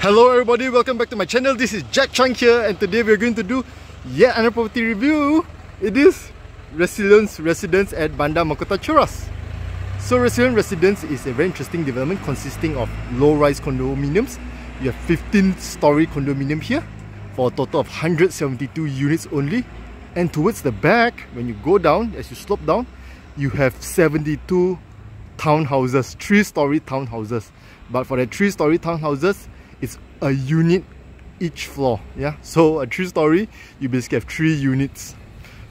Hello everybody, welcome back to my channel. This is Jack Chang here, and today we're going to do yet another property review. It is Resilion Residence at Bandar, Mahkota, Cheras. So Resilion Residence is a very interesting development consisting of low-rise condominiums. You have 15-story condominium here for a total of 172 units only. And towards the back, when you go down, as you slope down, you have 72 townhouses, 3-story townhouses. But for the 3-story townhouses, it's a unit each floor. Yeah, so a 3-story, you basically have 3 units.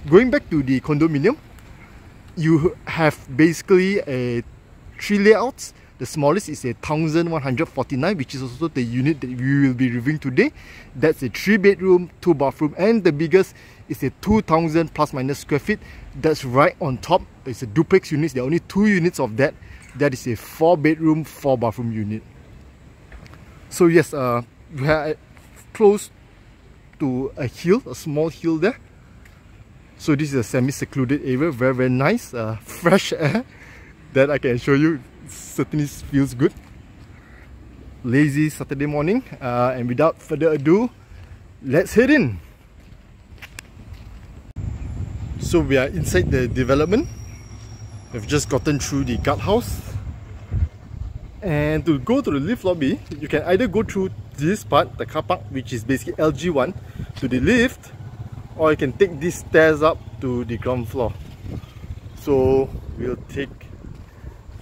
Going back to the condominium, you have basically 3 layouts. The smallest is a 1149, which is also the unit that we will be reviewing today. That's a 3-bedroom, 2-bathroom, and the biggest is a 2000 plus minus square feet. That's right on top. It's a duplex unit. There are only 2 units of that. That is a 4-bedroom, 4-bathroom unit. So yes, we are close to a hill, a small hill there. So this is a semi-secluded area, very nice, fresh air that I can show you. It certainly feels good. Lazy Saturday morning, and without further ado, let's head in. So we are inside the development. We've just gotten through the guardhouse. And to go to the lift lobby, you can either go through this part, the car park, which is basically LG1, to the lift, or you can take these stairs up to the ground floor. So we'll take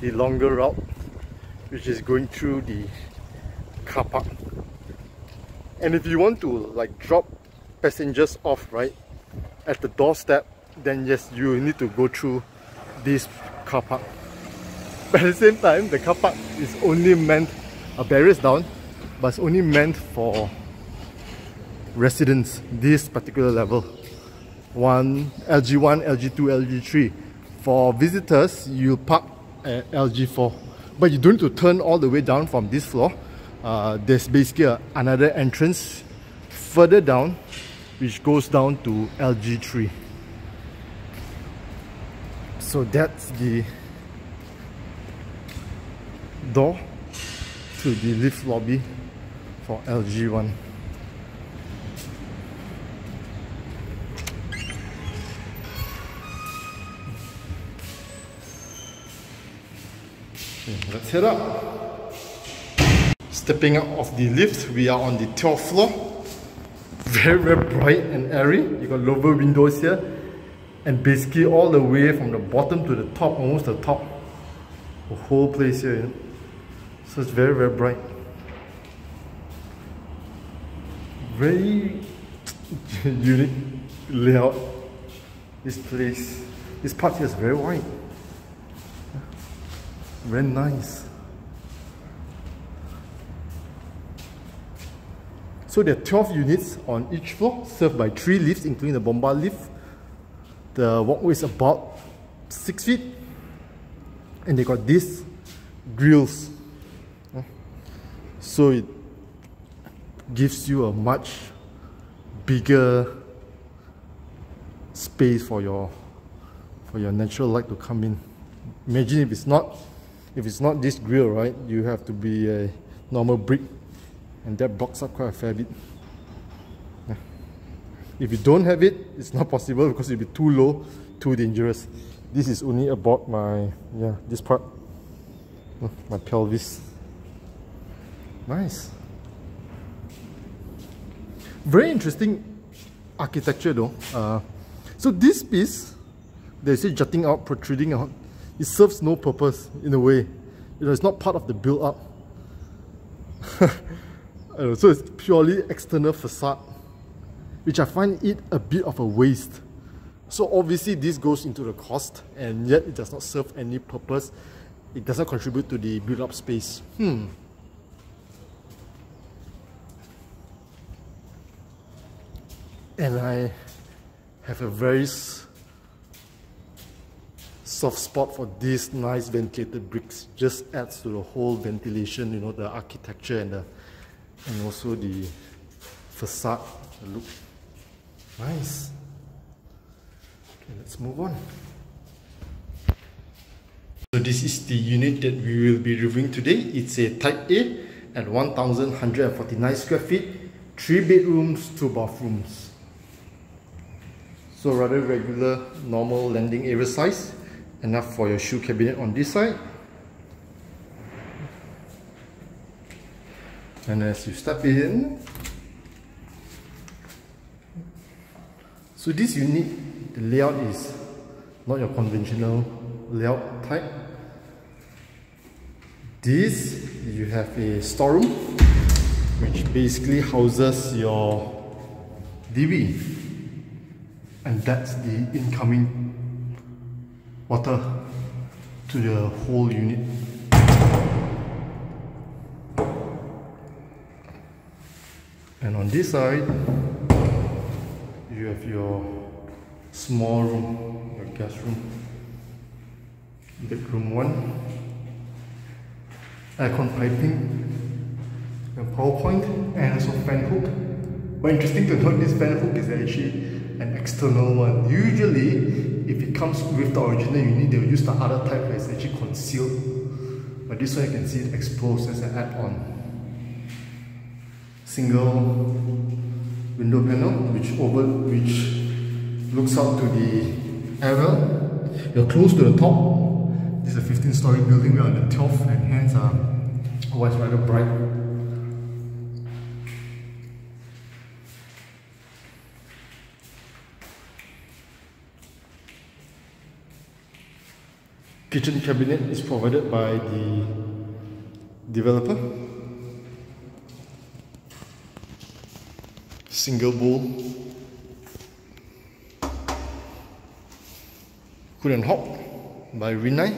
the longer route, which is going through the car park. And if you want to like drop passengers off right at the doorstep, then yes, you need to go through this car park. But at the same time, the car park is only meant, barriers down, but it's only meant for residents, this particular level. LG1, LG2, LG3. For visitors, you park at LG4. But you don't need to turn all the way down from this floor. There's basically another entrance further down, which goes down to LG3. So that's the door to the lift lobby for LG1. Okay, let's head up. Stepping out of the lift, we are on the 12th floor. Very bright and airy. You got lower windows here, and basically all the way from the bottom to the top, almost the top, the whole place here, you know? So it's very bright. Very unique layout. This place, this part here is very wide. Very nice. So there are 12 units on each floor, served by 3 lifts, including the bomba lift. The walkway is about 6 feet, and they got these grills. So it gives you a much bigger space for your natural light to come in. Imagine if it's not this grill, right? You have to be a normal brick, and that blocks up quite a fair bit. Yeah. If you don't have it, it's not possible because it'll be too low, too dangerous. This is only about this part, my pelvis. Nice. Very interesting architecture though. So this piece, they say jutting out, protruding out, it serves no purpose in a way. You know, it's not part of the build-up. So it's purely external facade, which I find it a bit of a waste. So obviously this goes into the cost, and yet it does not serve any purpose. It doesn't contribute to the build-up space. And I have a very soft spot for these nice ventilated bricks. Just adds to the whole ventilation, you know, the architecture and also the facade, the look. Nice. Okay, let's move on. So this is the unit that we will be reviewing today. It's a Type A at 1,149 square feet, 3 bedrooms, 2 bathrooms. So rather regular, normal landing area size, enough for your shoe cabinet on this side. And as you step in, so this unit, the layout is not your conventional layout type. This, you have a storeroom, which basically houses your DB. And that's the incoming water to the whole unit. And on this side, you have your small room, your guest room, bedroom 1, aircon piping, a power point, and also fan hook. But interesting to note, this fan hook is actually an external one. Usually, if it comes with the original unit, they will use the other type that is actually concealed. But this one you can see it exposed as an add-on. Single window panel which looks out to the area. You're close to the top. This is a 15-story building. We are on the 12th and hence always rather bright. Kitchen cabinet is provided by the developer. Single bowl, hood and hob by Rinai.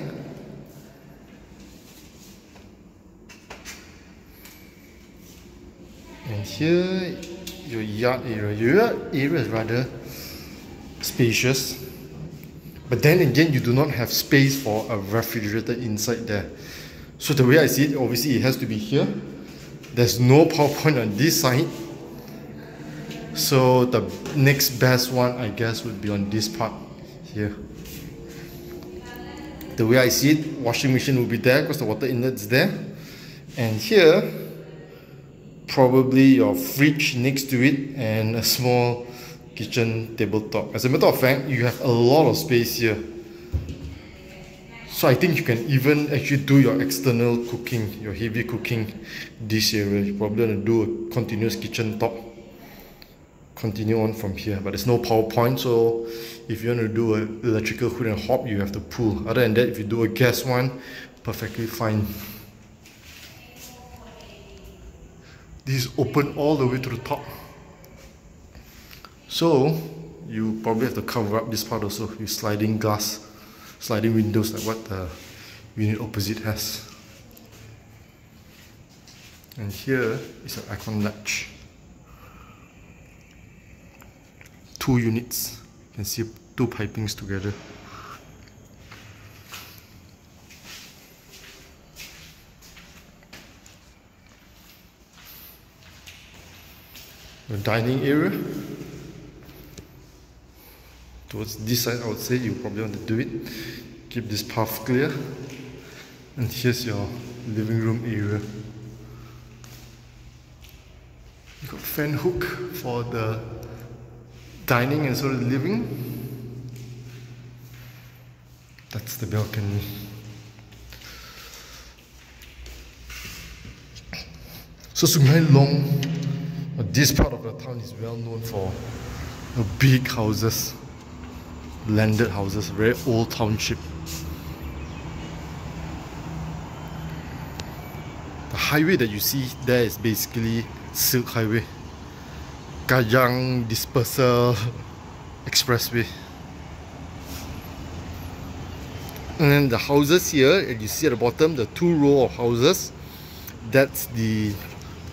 And here, your yard area. Your yard area is rather spacious, but then again, you do not have space for a refrigerator inside there. So the way I see it, obviously it has to be here. There's no power point on this side. So the next best one, I guess, would be on this part here. The way I see it, washing machine will be there because the water inlet's there. And here, probably your fridge next to it and a small kitchen tabletop. As a matter of fact, you have a lot of space here. So I think you can even actually do your external cooking, your heavy cooking this area. You're probably going to do a continuous kitchen top. Continue on from here, but there's no power point, so if you want to do an electrical hood and hob, you have to pull. Other than that, if you do a gas one, perfectly fine. This is open all the way to the top, so you probably have to cover up this part also with sliding glass, sliding windows like what the unit opposite has. And here is an aircon latch. 2 units, you can see 2 pipings together. The dining area, towards this side, I would say you probably want to do it. Keep this path clear. And here's your living room area. You got fan hook for the dining and sort of living. That's the balcony. So Sungai Long, this part of the town is well known for big houses, landed houses, very old township. The highway that you see there is basically Silk Highway, Kajang Dispersal Expressway. And then the houses here, and you see at the bottom, the 2 row of houses, that's the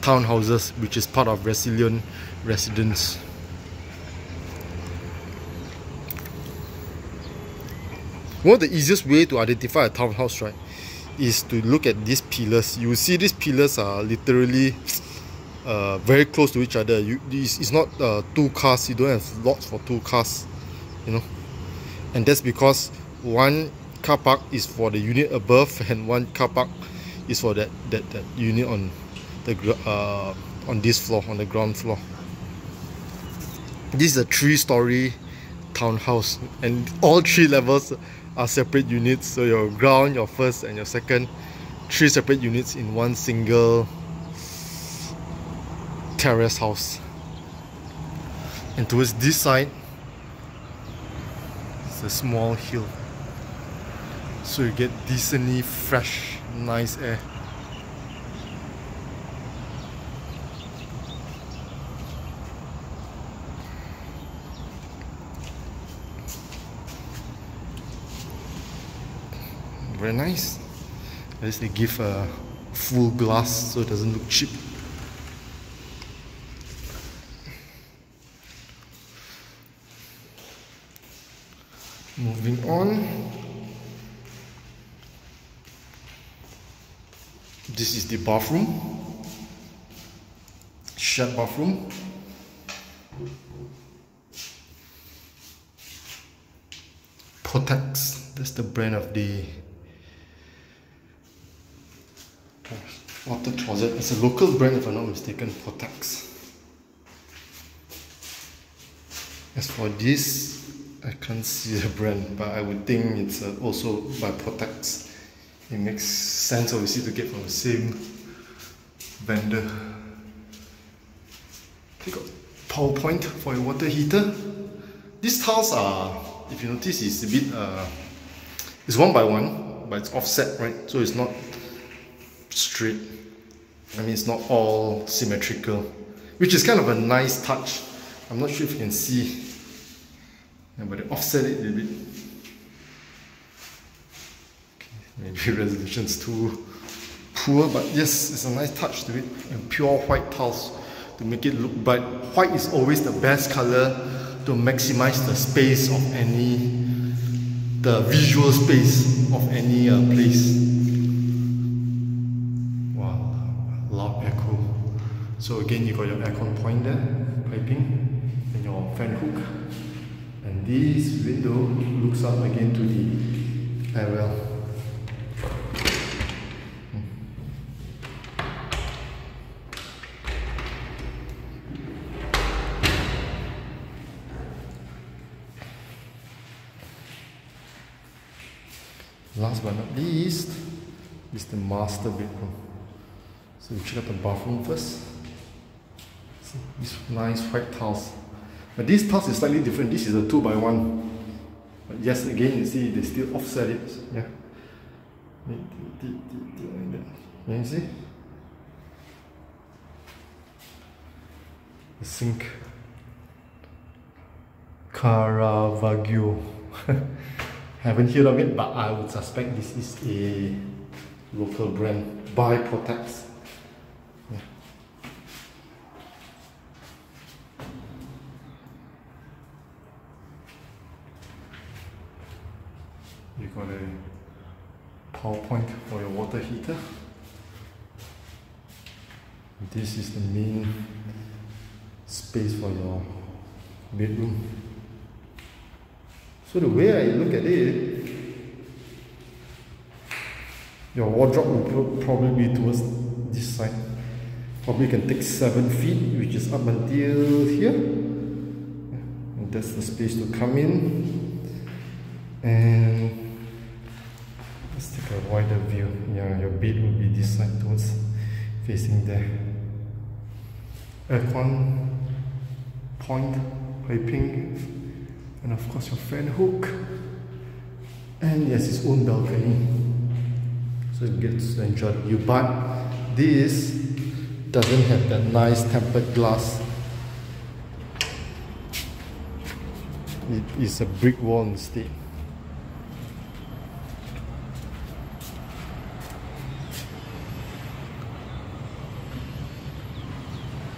townhouses, which is part of Resilion Residence. One of the easiest way to identify a townhouse, right, is to look at these pillars. You will see these pillars are literally very close to each other. It's not 2 cars. You don't have lots for 2 cars, you know. And that's because one car park is for the unit above and one car park is for that unit on on this floor, on the ground floor. This is a 3-story townhouse, and all 3 levels are separate units. So your ground, your first and your second, 3 separate units in one single terrace house. And towards this side, it's a small hill, so you get decently fresh, nice air. Very nice. At least they give a full glass so it doesn't look cheap. Moving on. This is the bathroom. Shared bathroom. Protex. That's the brand of the water closet. It's a local brand if I'm not mistaken, Protex. As for this, I can't see the brand, but I would think it's also by Protex. It makes sense obviously to get from the same vendor. You got power point for your water heater. These tiles are, if you notice, it's a bit it's 1x1, but it's offset, right? So it's not straight. I mean, it's not all symmetrical, which is kind of a nice touch. I'm not sure if you can see. Yeah, but they offset it a little bit. Okay, maybe resolution's too poor, but yes, it's a nice touch to it. And pure white tiles to make it look bright. White is always the best color to maximize the space of the visual space of any place. Wow, loud echo. So again, you got your aircon point there, piping, and your fan hook. And this window looks up again to the airwell. Last but not least is the master bedroom. So we check out the bathroom first. See these nice white tiles. But this tiles is slightly different. This is a 2x1. But yes, again, you see they still offset it. Yeah. Yeah, you see? The sink. Caravaggio. Haven't heard of it, but I would suspect this is a local brand by Protex. Yeah. You got a power point for your water heater. This is the main space for your bedroom. So the way I look at it, your wardrobe will probably be towards this side. Probably can take 7 feet, which is up until here. And that's the space to come in. And let's take a wider view. Yeah, your bed will be this side towards facing there. Aircon point, piping, and of course your fan hook, and yes, its own balcony, so it gets to enjoy the view. But this doesn't have that nice tempered glass. It is a brick wall instead.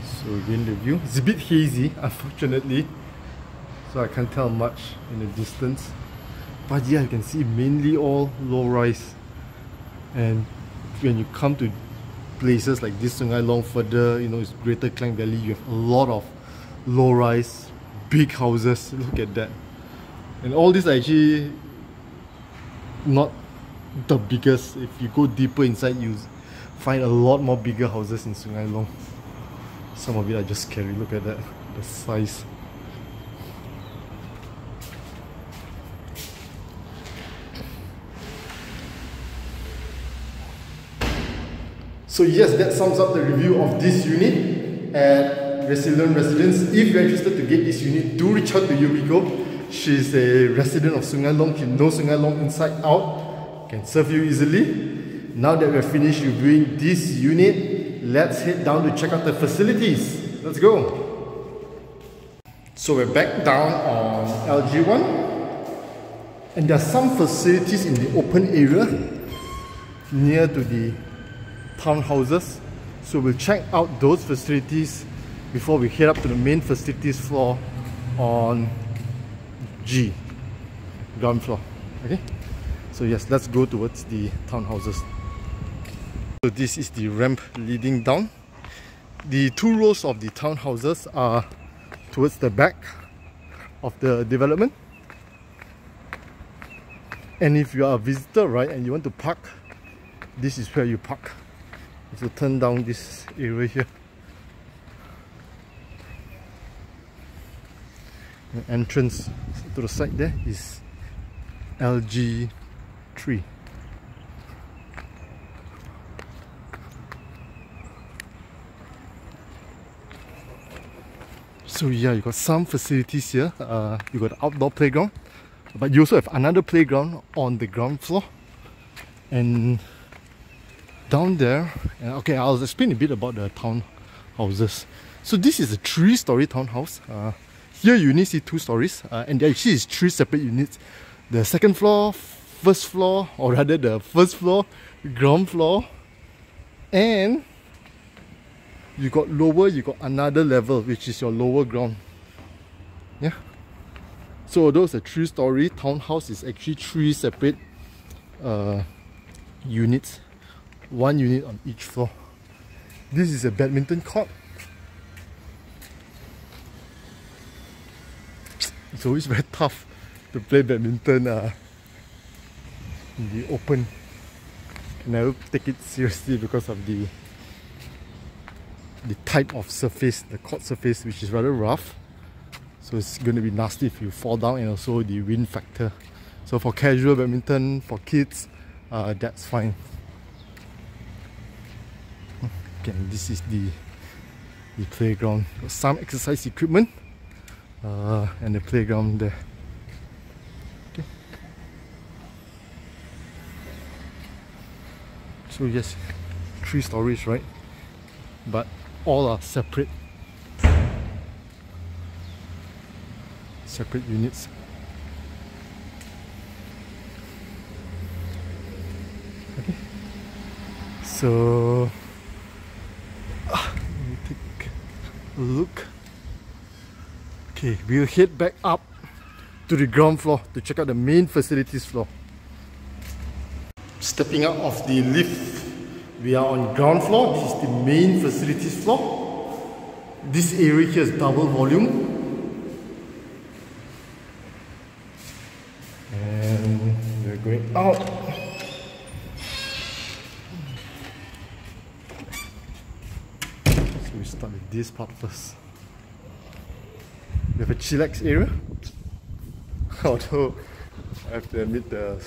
So again, the view is a bit hazy, unfortunately, so I can't tell much in the distance. But yeah, you can see mainly all low rise. And when you come to places like this Sungai Long further, you know, it's Greater Klang Valley, you have a lot of low rise, big houses. Look at that. And all these are actually not the biggest. If you go deeper inside, you find a lot more bigger houses in Sungai Long. Some of it are just scary. Look at that, the size. So yes, that sums up the review of this unit at Resilion Residence. If you're interested to get this unit, do reach out to Yumiko. She's a resident of Sungai Long. She knows Sungai Long inside out. Can serve you easily. Now that we're finished reviewing this unit, let's head down to check out the facilities. Let's go. So we're back down on LG1. And there are some facilities in the open area near to the townhouses, so we'll check out those facilities before we head up to the main facilities floor on G, ground floor. Okay, so yes, let's go towards the townhouses. So this is the ramp leading down. The two rows of the townhouses are towards the back of the development, and if you are a visitor, right, and you want to park, this is where you park. So turn down this area here. The entrance to the side there is LG3. So yeah, you got some facilities here. You got the outdoor playground, but you also have another playground on the ground floor. And down there, okay, I'll explain a bit about the townhouses. So this is a 3-story townhouse. Here you only see 2 stories, and there actually is 3 separate units. The second floor, first floor, or rather the first floor, ground floor, and you got lower, you got another level, which is your lower ground. Yeah. So although it's a 3-story townhouse, is actually 3 separate units. 1 unit on each floor. This is a badminton court. It's always very tough to play badminton in the open. I never take it seriously because of the type of surface, the court surface, which is rather rough. So it's going to be nasty if you fall down, and also the wind factor. So for casual badminton, for kids, that's fine. And this is the playground. Got some exercise equipment and the playground there. Okay. So yes, 3 stories, right? But all are separate units. Okay. So look. Okay, we'll head back up to the ground floor to check out the main facilities floor. Stepping out of the lift, we are on ground floor. This is the main facilities floor. This area here is double volume. And we're going out. We start with this part first. We have a chillax area, although I have to admit the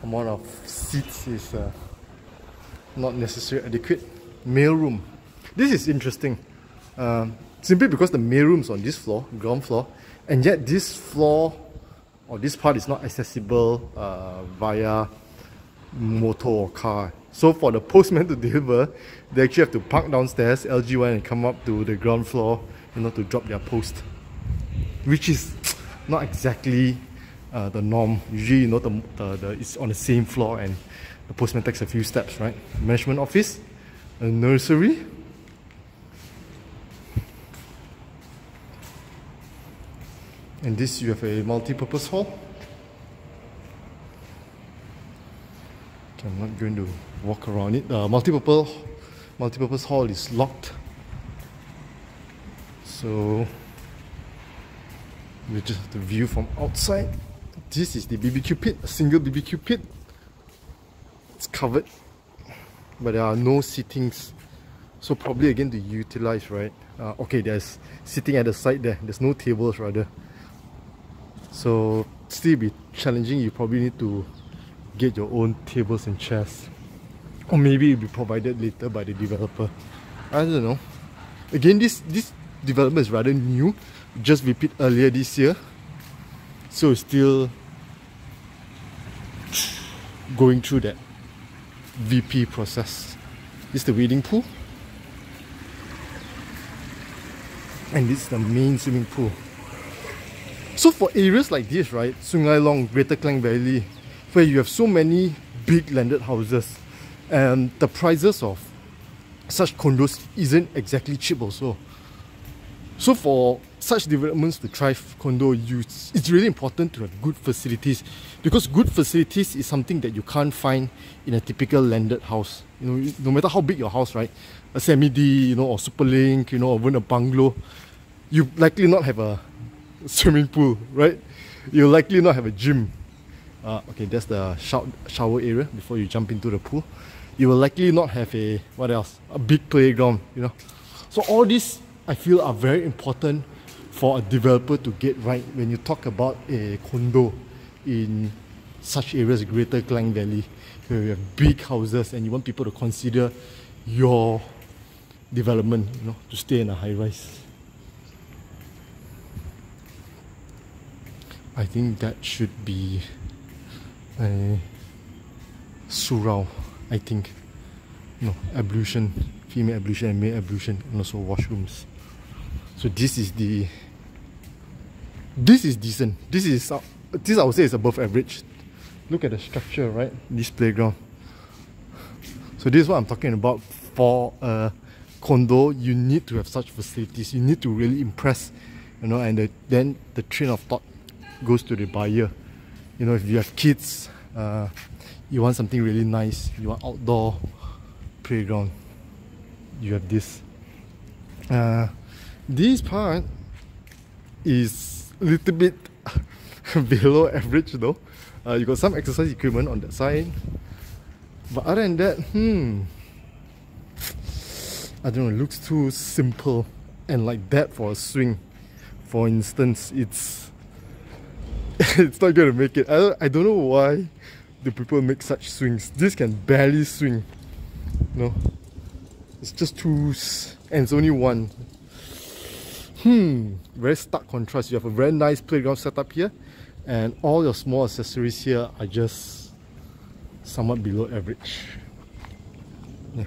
amount of seats is not necessarily adequate. Mail room. This is interesting, simply because the mail room is on this floor, ground floor, and yet this floor or this part is not accessible via motor or car. So for the postman to deliver, they actually have to park downstairs, LG1, and come up to the ground floor, to drop their post, which is not exactly the norm. Usually, it's on the same floor and the postman takes a few steps, right? Management office, a nursery, and this you have a multi-purpose hall. I'm not going to walk around it. Multi-purpose hall is locked, so we just have to view from outside. This is the BBQ pit, a single BBQ pit. It's covered but there are no sittings. So probably again to utilize, right? Okay, there's sitting at the side there. There's no tables rather. So still be challenging. You probably need to get your own tables and chairs. Or maybe it'll be provided later by the developer. I don't know. Again, this development is rather new. Just repeat earlier this year. So it's still going through that VP process. This is the wading pool. And this is the main swimming pool. So for areas like this, right, Sungai Long, Greater Klang Valley, where you have so many big landed houses, and the prices of such condos isn't exactly cheap also. So for such developments to thrive condo use, it's really important to have good facilities, because good facilities is something that you can't find in a typical landed house. You know, no matter how big your house, right, a semi-D, you know, or super link, you know, or even a bungalow, you likely not have a swimming pool, right? You'll likely not have a gym. Okay, that's the shower area before you jump into the pool. You will likely not have a, what else? A big playground, you know. So all these, I feel, are very important for a developer to get right when you talk about a condo in such areas, Greater Klang Valley, where you have big houses and you want people to consider your development, you know, to stay in a high rise. I think that should be a surau, I think. No, ablution, female ablution and male ablution, and also washrooms. So this is decent. This I would say is above average. Look at the structure, right? This playground. So this is what I'm talking about. For a condo, you need to have such facilities. You need to really impress, you know, and then the train of thought goes to the buyer. You know, if you have kids, you want something really nice, you want outdoor playground, you have this. This part is a little bit below average though. You got some exercise equipment on that side, but other than that, I don't know, it looks too simple and like that for a swing. For instance, it's not gonna make it. I don't know why the people make such swings. This can barely swing. No, it's just two, and it's only one. Very stark contrast. You have a very nice playground setup here, and all your small accessories here are just somewhat below average. Yeah.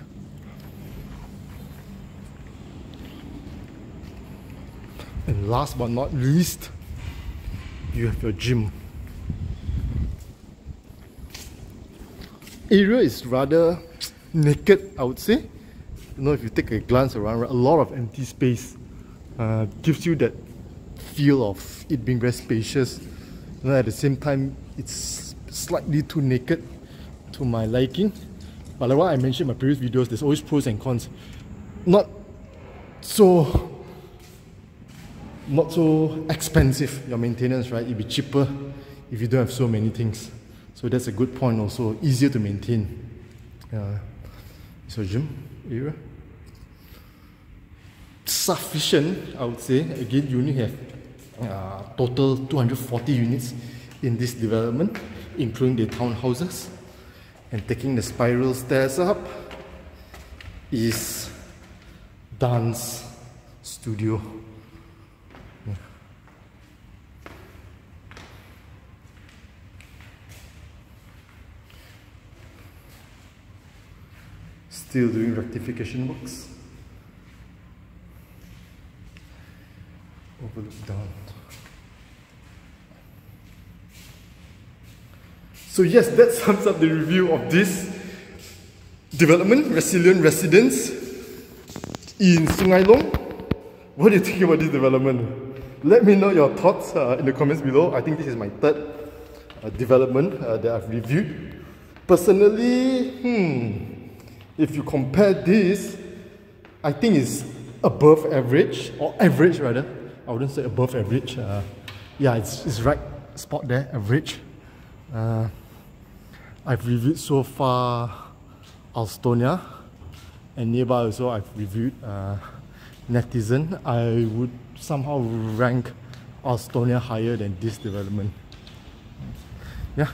And last but not least, you have your gym. Area is rather naked, I would say. You know, if you take a glance around, a lot of empty space gives you that feel of it being very spacious. You know, at the same time, it's slightly too naked to my liking. But like what I mentioned in my previous videos, there's always pros and cons. Not so expensive, your maintenance, right? It'll be cheaper if you don't have so many things. So that's a good point also, easier to maintain. So gym area. Sufficient, I would say. Again, you only have total 240 units in this development, including the townhouses. And taking the spiral stairs up is dance studio. Still doing rectification works. Overlook down. So yes, that sums up the review of this development, Resilion Residence in Sungai Long. What do you think about this development? Let me know your thoughts in the comments below. I think this is my third development that I've reviewed. Personally, if you compare this, I think it's above average, or average rather. I wouldn't say above average. Yeah, it's right spot there, average. I've reviewed so far Alstonia, and nearby also I've reviewed Netizen. I would somehow rank Alstonia higher than this development. Yeah.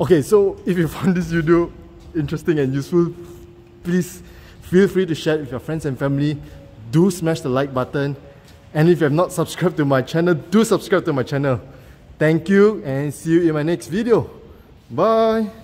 Okay, so if you found this video interesting and useful, please feel free to share it with your friends and family. Do smash the like button, and if you have not subscribed to my channel, do subscribe to my channel. Thank you, and see you in my next video. Bye.